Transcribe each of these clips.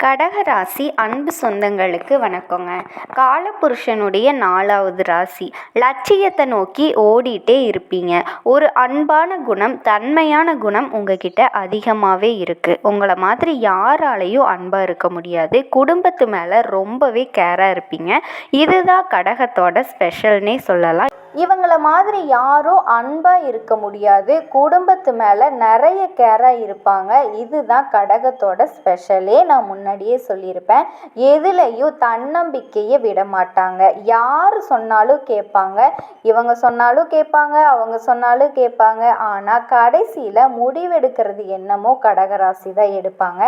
கடகராசி அன்பு சொந்தங்களுக்கு வணக்கங்க. காலபுருஷனுடைய 4வது ராசி. லட்சியத்தை நோக்கி ஓடிட்டே இருப்பீங்க. ஒரு அன்பான குணம், தன்மையான குணம் உங்ககிட்ட அதிகமாகவே இருக்குது. உங்களை மாதிரி யாராலையும் அன்பாக இருக்க முடியாது. குடும்பத்து மேலே ரொம்பவே கேராக இருப்பீங்க. இதுதான் கடகத்தோட ஸ்பெஷல்னே சொல்லலாம். இவங்கள மாதிரி யாரும் அன்பாக இருக்க முடியாது. குடும்பத்து மேலே நிறைய கேராக இருப்பாங்க. இதுதான் கடகத்தோட ஸ்பெஷலே. நான் முன்னாடியே சொல்லியிருப்பேன். எதுலேயும் தன்னம்பிக்கையை விட மாட்டாங்க. யார் சொன்னாலும் கேட்பாங்க. இவங்க சொன்னாலும் கேட்பாங்க, அவங்க சொன்னாலும் கேட்பாங்க. ஆனால் கடைசியில் முடிவெடுக்கிறது என்னமோ கடகராசி தான் எடுப்பாங்க.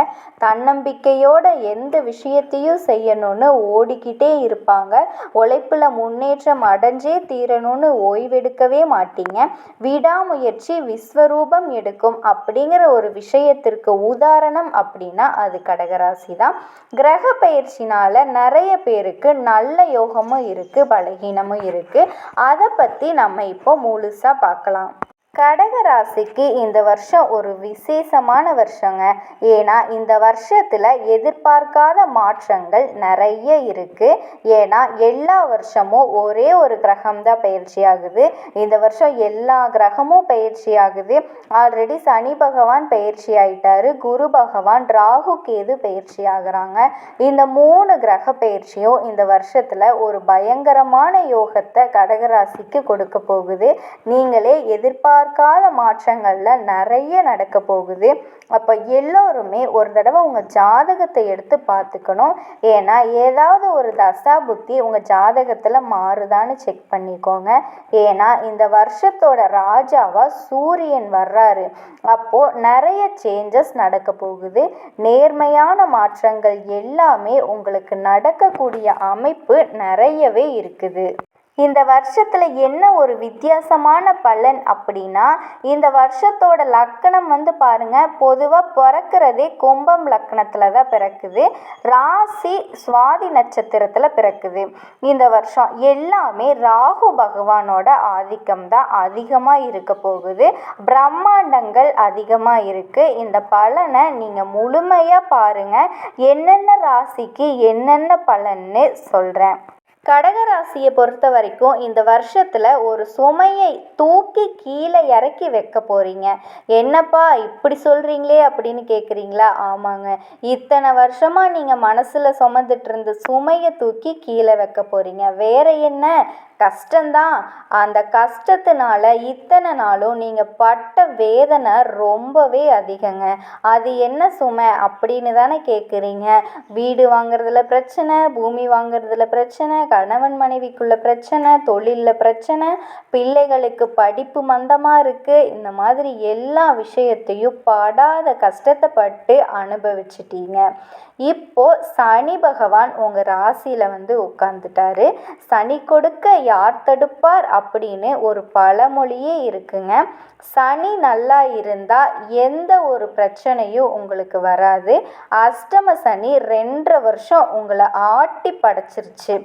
தன்னம்பிக்கையோட எந்த விஷயத்தையும் செய்யணும்னு ஓடிக்கிட்டே இருப்பாங்க. உழைப்பில் முன்னேற்றம் அடைஞ்சே தீரணும் ஓய்வெடுக்கவே மாட்டீங்க. விடாமுயற்சி விஸ்வரூபம் எடுக்கும் அப்படிங்கிற ஒரு விஷயத்திற்கு உதாரணம் அப்படின்னா அது கடகராசி தான். கிரக பயிற்சினால நிறைய பேருக்கு நல்ல யோகமும் இருக்கு, பலகீனமும் இருக்கு. அதை பத்தி நம்ம இப்போ முழுசா பார்க்கலாம். கடகராசிக்கு இந்த வருஷம் ஒரு விசேஷமான வருஷங்க. ஏன்னா இந்த வருஷத்தில் எதிர்பார்க்காத மாற்றங்கள் நிறைய இருக்குது. ஏன்னா எல்லா வருஷமும் ஒரே ஒரு கிரகம் தான் பயிற்சி ஆகுது. இந்த வருஷம் எல்லா கிரகமும் பயிற்சி ஆகுது. ஆல்ரெடி சனி பகவான் பயிற்சி ஆயிட்டாரு, குரு பகவான், ராகு கேது பயிற்சி ஆகுறாங்க. இந்த 3 கிரக பயிற்சியும் இந்த வருஷத்தில் ஒரு பயங்கரமான யோகத்தை கடகராசிக்கு கொடுக்க போகுது. நீங்களே எதிர்பார்க்காத மாற்றங்கள்ல நிறைய நடக்க போகுது. அப்போ எல்லோருமே ஒரு தடவை உங்கள் ஜாதகத்தை எடுத்து பார்த்துக்கணும். ஏன்னா ஏதாவது ஒரு தசா புத்தி உங்கள் ஜாதகத்தில் மாறுதான்னு செக் பண்ணிக்கோங்க. ஏன்னா இந்த வருஷத்தோட ராஜாவா சூரியன் வர்றாரு. அப்போது நிறைய சேஞ்சஸ் நடக்க போகுது. நேர்மையான மாற்றங்கள் எல்லாமே உங்களுக்கு நடக்கக்கூடிய அமைப்பு நிறையவே இருக்குது. இந்த வருஷத்தில் என்ன ஒரு வித்தியாசமான பலன் அப்படின்னா, இந்த வருஷத்தோட லக்கணம் பாருங்கள், பொதுவாக பிறக்கிறதே கும்பம் லக்கணத்தில் தான் பிறக்குது. ராசி சுவாதி நட்சத்திரத்தில் பிறக்குது. இந்த வருஷம் எல்லாமே ராகு பகவானோட ஆதிக்கம் தான் அதிகமாக இருக்க போகுது. பிரம்மாண்டங்கள் அதிகமாக இருக்குது. இந்த பலனை நீங்கள் முழுமையாக பாருங்கள். என்னென்ன ராசிக்கு என்னென்ன பலன்னு சொல்கிறேன். கடகராசியை பொறுத்த வரைக்கும் இந்த வருஷத்தில் ஒரு சுமையை தூக்கி கீழே இறக்கி வைக்க போகிறீங்க. என்னப்பா இப்படி சொல்கிறீங்களே அப்படின்னு கேட்குறீங்களா? ஆமாங்க, இத்தனை வருஷமாக நீங்கள் மனசில் சுமந்துட்டு இருந்த சுமையை தூக்கி கீழே வைக்க போகிறீங்க. வேற என்ன? கஷ்டந்தான். அந்த கஷ்டத்தினால இத்தனை நாளும் நீங்கள் பட்ட வேதனை ரொம்பவே அதிகங்க. அது என்ன சுமை அப்படின்னு தானே கேட்குறீங்க. வீடு வாங்குறதுல பிரச்சனை, பூமி வாங்குறதுல பிரச்சனை, கணவன் மனைவிக்குள்ள பிரச்சனை, தொழிலில் பிரச்சனை, பிள்ளைகளுக்கு படிப்பு மந்தமாக இருக்குது. இந்த மாதிரி எல்லா விஷயத்தையும் படாத கஷ்டத்தை பட்டு அனுபவிச்சிட்டீங்க. இப்போ சனி பகவான் உங்கள் ராசியில் உட்காந்துட்டாரு. சனி கொடுக்க யார் தடுப்பார் அப்படின்னு ஒரு பழமொழியே இருக்குங்க. சனி நல்லா இருந்தால் எந்த ஒரு பிரச்சனையும் உங்களுக்கு வராது. அஷ்டம சனி 2.5 வருஷம் உங்களை ஆட்டி படைச்சிருச்சு.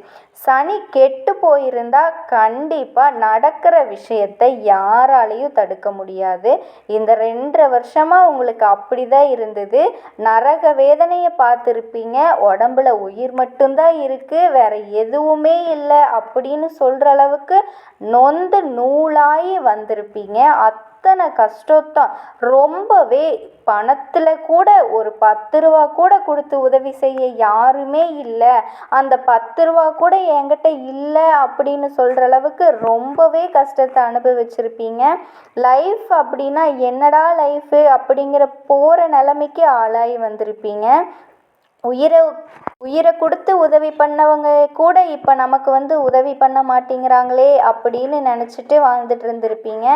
சனி கெட்டு போயிருந்தா கண்டிப்பாக நடக்கிற விஷயத்தை யாராலையும் தடுக்க முடியாது. இந்த 2.5 வருஷமாக உங்களுக்கு அப்படி தான் இருந்தது. நரக வேதனையை பார்த்துருப்பீங்க. உடம்புல உயிர் மட்டும்தான் இருக்குது, வேற எதுவுமே இல்லை அப்படின்னு சொல்கிற அளவுக்கு நொந்து நூலாகி வந்திருப்பீங்க. அத்தனை கஷ்டத்தான். ரொம்பவே பணத்தில் கூட ஒரு 10 ரூபா கூட கொடுத்து உதவி செய்ய யாருமே இல்லை, அந்த 10 ரூபா கூட என்கிட்ட இல்லை அப்படின்னு சொல்கிற அளவுக்கு ரொம்பவே கஷ்டத்தை அனுபவிச்சிருப்பீங்க. லைஃப் அப்படின்னா என்னடா லைஃபு அப்படிங்கிற போகிற நிலைமைக்கு ஆளாகி வந்திருப்பீங்க. உயிரை கொடுத்து உதவி பண்ணவங்க கூட இப்போ நமக்கு உதவி பண்ண மாட்டேங்கிறாங்களே அப்படின்னு நினச்சிட்டு வாழ்ந்துட்டு இருந்திருப்பீங்க.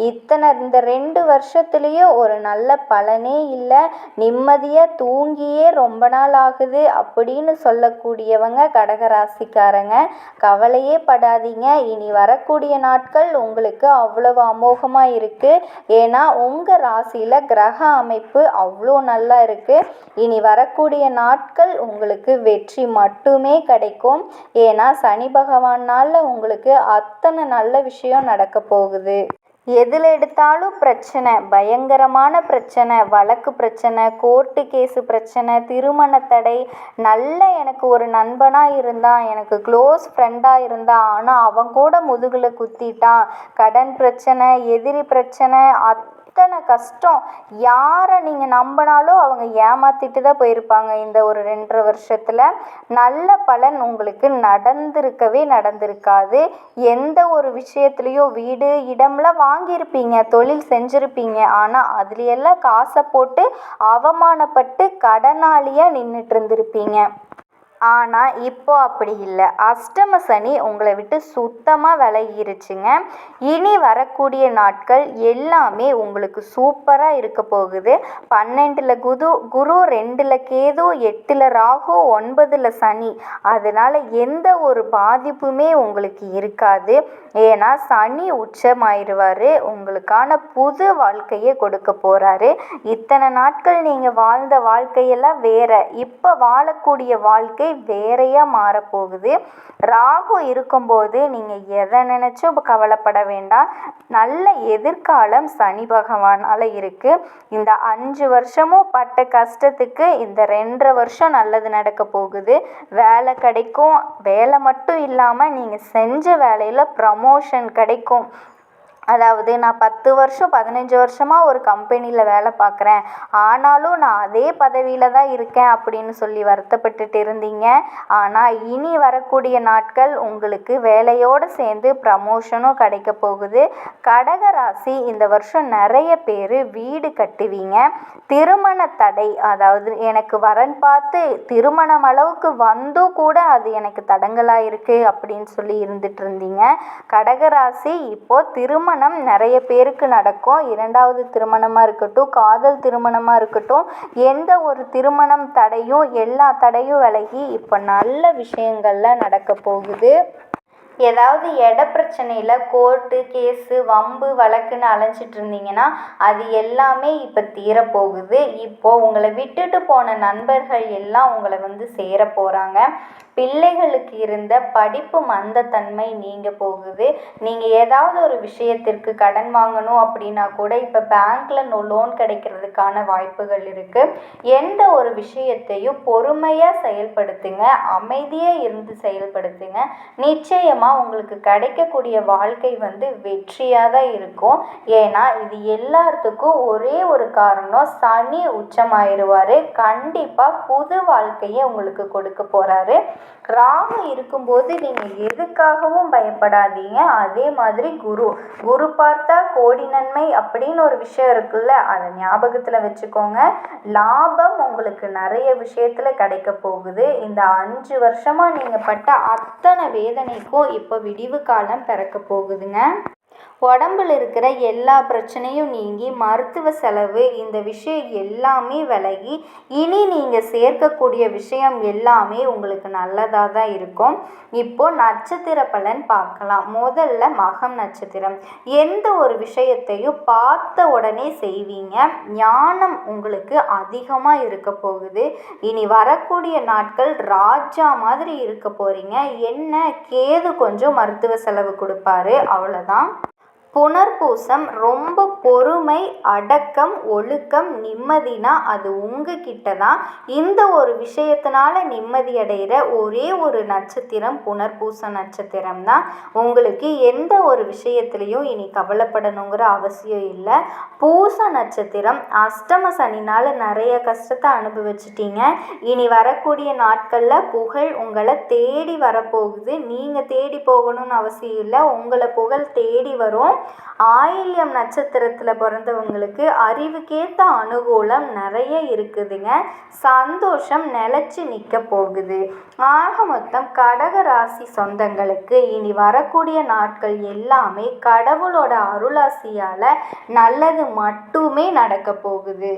இந்த 2 வருஷத்துலேயும் ஒரு நல்ல பலனே இல்லை. நிம்மதியாக தூங்கியே ரொம்ப நாள் ஆகுது அப்படின்னு சொல்லக்கூடியவங்க கடகராசிக்காரங்க. கவலையே படாதீங்க. இனி வரக்கூடிய நாட்கள் உங்களுக்கு அவ்வளவு அமோகமாக இருக்குது. ஏன்னா உங்கள் ராசியில் கிரக அமைப்பு அவ்வளோ நல்லா இருக்குது. இனி வரக்கூடிய நாட்கள் உங்களுக்கு வெற்றி மட்டுமே கிடைக்கும். ஏன்னா சனி பகவானால் உங்களுக்கு அத்தனை நல்ல விஷயம் நடக்க போகுது. எதில் எடுத்தாலும் பிரச்சனை, பயங்கரமான பிரச்சனை, வழக்கு பிரச்சனை, கோர்ட்டு கேஸு பிரச்சனை, திருமண தடை. நல்ல எனக்கு ஒரு நண்பனாக இருந்தான், எனக்கு க்ளோஸ் ஃப்ரெண்டாக இருந்தான், ஆனால் அவன் கூட முதுகில் குத்திட்டான். கடன் பிரச்சனை, எதிரி பிரச்சனை, அத்தனை கஷ்டம். யாரை நீங்கள் நம்பினாலும் அவங்க ஏமாற்றிட்டு தான் போயிருப்பாங்க. இந்த ஒரு 2.5 வருஷத்தில் நல்ல பலன் உங்களுக்கு நடந்திருக்காது. எந்த ஒரு விஷயத்துலையும் வீடு இடம்லாம் வாங்கியிருப்பீங்க, தொழில் செஞ்சுருப்பீங்க, ஆனால் அதுலையெல்லாம் காசை போட்டு அவமானப்பட்டு கடனாளியாக நின்றுட்டு இருந்திருப்பீங்க. ஆனால் இப்போ அப்படி இல்லை. அஷ்டம சனி உங்களை விட்டு சுத்தமாக விலகிருச்சுங்க. இனி வரக்கூடிய நாட்கள் எல்லாமே உங்களுக்கு சூப்பராக இருக்க போகுது. 12ல் குரு, 2ல் கேது, 8ல் ராகு, 9ல் சனி. அதனால் எந்த ஒரு பாதிப்புமே உங்களுக்கு இருக்காது. ஏன்னா சனி உச்சமாயிருவார், உங்களுக்கான புது வாழ்க்கையை கொடுக்க போகிறாரு. இத்தனை நாட்கள் நீங்கள் வாழ்ந்த வாழ்க்கையெல்லாம் வேற, இப்போ வாழக்கூடிய வாழ்க்கை வேறையாக மாறப்போகுது. ராகு இருக்கும்போது நீங்கள் எதை நினச்சும் கவலைப்பட வேண்டாம். நல்ல எதிர்காலம் சனி பகவானால் இருக்குது. இந்த 5 வருஷமும் பட்ட கஷ்டத்துக்கு இந்த 2.5 வருஷம் நல்லது நடக்க போகுது. வேலை கிடைக்கும். வேலை மட்டும் இல்லாமல் நீங்கள் செஞ்ச வேலையில் ப்ரமோஷன் கிடைக்கும். அதாவது நான் 10 வருஷம் 15 வருஷமாக ஒரு கம்பெனியில் வேலை பார்க்குறேன், ஆனாலும் நான் அதே பதவியில் தான் இருக்கேன் அப்படின்னு சொல்லி வருத்தப்பட்டுட்டு இருந்தீங்க. ஆனால் இனி வரக்கூடிய நாட்கள் உங்களுக்கு வேலையோடு சேர்ந்து ப்ரமோஷனும் கிடைக்க போகுது. கடக ராசி இந்த வருஷம் நிறைய பேர் வீடு கட்டுவீங்க. திருமண தடை, அதாவது எனக்கு வரன் பார்த்து திருமணம் அளவுக்கு வந்தும் கூட அது எனக்கு தடங்கலாக இருக்குது அப்படின்னு சொல்லி இருந்துட்டு இருந்தீங்க. கடகராசி இப்போது திருமணம் நிறைய பேருக்கு நடக்கும். 2வது திருமணமாக இருக்கட்டும், காதல் திருமணமாக இருக்கட்டும், எந்த ஒரு திருமணம் தடையும் எல்லா தடையும் விலகி இப்போ நல்ல விஷயங்கள்லாம் நடக்க போகுது. ஏதாவது இட பிரச்சனையில் கோர்ட்டு கேஸு வம்பு வழக்குன்னு அலைஞ்சிட்டு இருந்தீங்கன்னா அது எல்லாமே இப்போ தீரப்போகுது. இப்போது உங்களை விட்டுட்டு போன நண்பர்கள் எல்லாம் உங்களை சேர போகிறாங்க. பிள்ளைகளுக்கு இருந்த படிப்பு மந்தத்தன்மை நீங்க போகுது. நீங்கள் ஏதாவது ஒரு விஷயத்திற்கு கடன் வாங்கணும் அப்படின்னா கூட இப்போ பேங்க்கில் லோன் கிடைக்கிறதுக்கான வாய்ப்புகள் இருக்குது. எந்த ஒரு விஷயத்தையும் பொறுமையாக செயல்படுத்துங்க, அமைதியாக இருந்து செயல்படுத்துங்க. நிச்சயமாக உங்களுக்கு கிடைக்கக்கூடிய வாழ்க்கை வெற்றியாக தான் இருக்கும். ஏன்னா இது எல்லாத்துக்கும் ஒரே ஒரு காரணம், சனி உச்சமாயிருவார். கண்டிப்பாக புது வாழ்க்கையை உங்களுக்கு கொடுக்க போகிறாரு. ராகு இருக்கும்போது நீங்கள் எதுக்காகவும் பயப்படாதீங்க. அதே மாதிரி குரு பார்த்தா கோடி நன்மை அப்படின்னு ஒரு விஷயம் இருக்குல்ல, அதை ஞாபகத்தில் வச்சுக்கோங்க. லாபம் உங்களுக்கு நிறைய விஷயத்தில் கிடைக்க போகுது. இந்த 5 வருஷமாக நீங்கள் பட்ட அத்தனை வேதனைக்கும் இப்போ விடிவு காலம் பிறக்க போகுதுங்க. உடம்பில் இருக்கிற எல்லா பிரச்சனையும் நீங்கி மருத்துவ செலவு இந்த விஷயம் எல்லாமே விலகி இனி நீங்கள் சேர்க்கக்கூடிய விஷயம் எல்லாமே உங்களுக்கு நல்லதாக தான் இருக்கும். இப்போது நட்சத்திர பலன் பார்க்கலாம். முதல்ல மகம் நட்சத்திரம். எந்த ஒரு விஷயத்தையும் பார்த்த உடனே செய்வீங்க. ஞானம் உங்களுக்கு அதிகமாக இருக்க போகுது. இனி வரக்கூடிய நாட்கள் ராஜா மாதிரி இருக்க போகிறீங்க. என்ன கேது கொஞ்சம் மருத்துவ செலவு கொடுப்பாரு, அவ்வளோதான். புனர்பூசம் ரொம்ப பொறுமை, அடக்கம், ஒழுக்கம், நிம்மதினா அது உங்ககிட்ட தான். இந்த ஒரு விஷயத்தினால நிம்மதி அடைகிற ஒரே ஒரு நட்சத்திரம் புனர்பூச நட்சத்திரம் தான். உங்களுக்கு எந்த ஒரு விஷயத்துலையும் இனி கவலைப்படணுங்கிற அவசியம் இல்லை. பூச நட்சத்திரம் அஷ்டம சனினால் நிறைய கஷ்டத்தை அனுபவிச்சிட்டீங்க. இனி வரக்கூடிய நாட்களில் புகழ் உங்களை தேடி வரப்போகுது. நீங்கள் தேடி போகணும்னு அவசியம் இல்லை, உங்களை புகழ் தேடி வரும். ஆயில்யம் நட்சத்திரத்தில் பிறந்தவங்களுக்கு அறிவுக்கேற்ற அனுகூலம் நிறைய இருக்குதுங்க. சந்தோஷம் நிலச்சி நிற்க போகுது. ஆக மொத்தம் கடக ராசி சொந்தங்களுக்கு இனி வரக்கூடிய நாட்கள் எல்லாமே கடவுளோட அருளாசியால் நல்லது மட்டுமே நடக்க போகுது.